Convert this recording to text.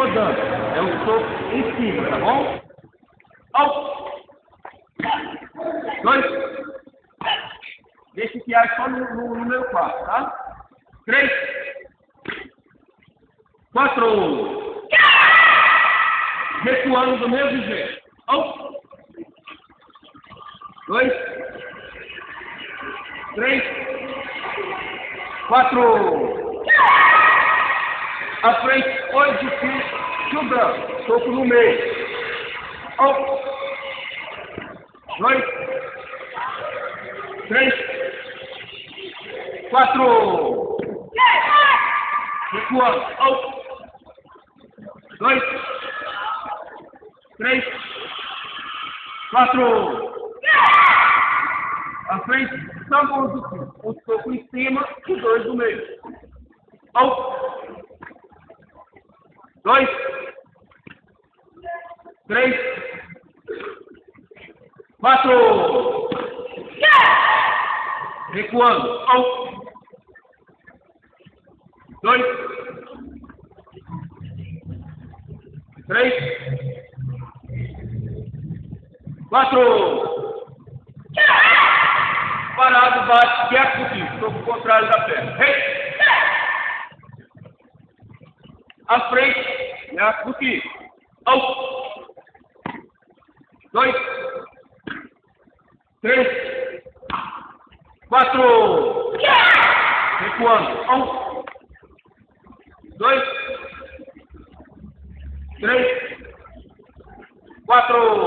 rodando. É o soco em cima, tá bom? 1, 2. Deixa que ar só no número 4, tá? 3, 4. Recuando do mesmo jeito. 1, 2, 3, 4. À frente, 8 chugando. Soco no meio. 1, 2, 3, 4. Recuando. 1, 2, 3, 4. À frente, tambores do fio. Um soco em cima e 2 no meio. 1, 2, 3, 4. Recuando. 1, 2, 3, 4. Parado, bate, quieto um pouquinho. Soco contrário da perna. Rei. À frente, quieto um pouquinho. 1, 2, 3, 4. Recuando. 1, 2, 3, 4.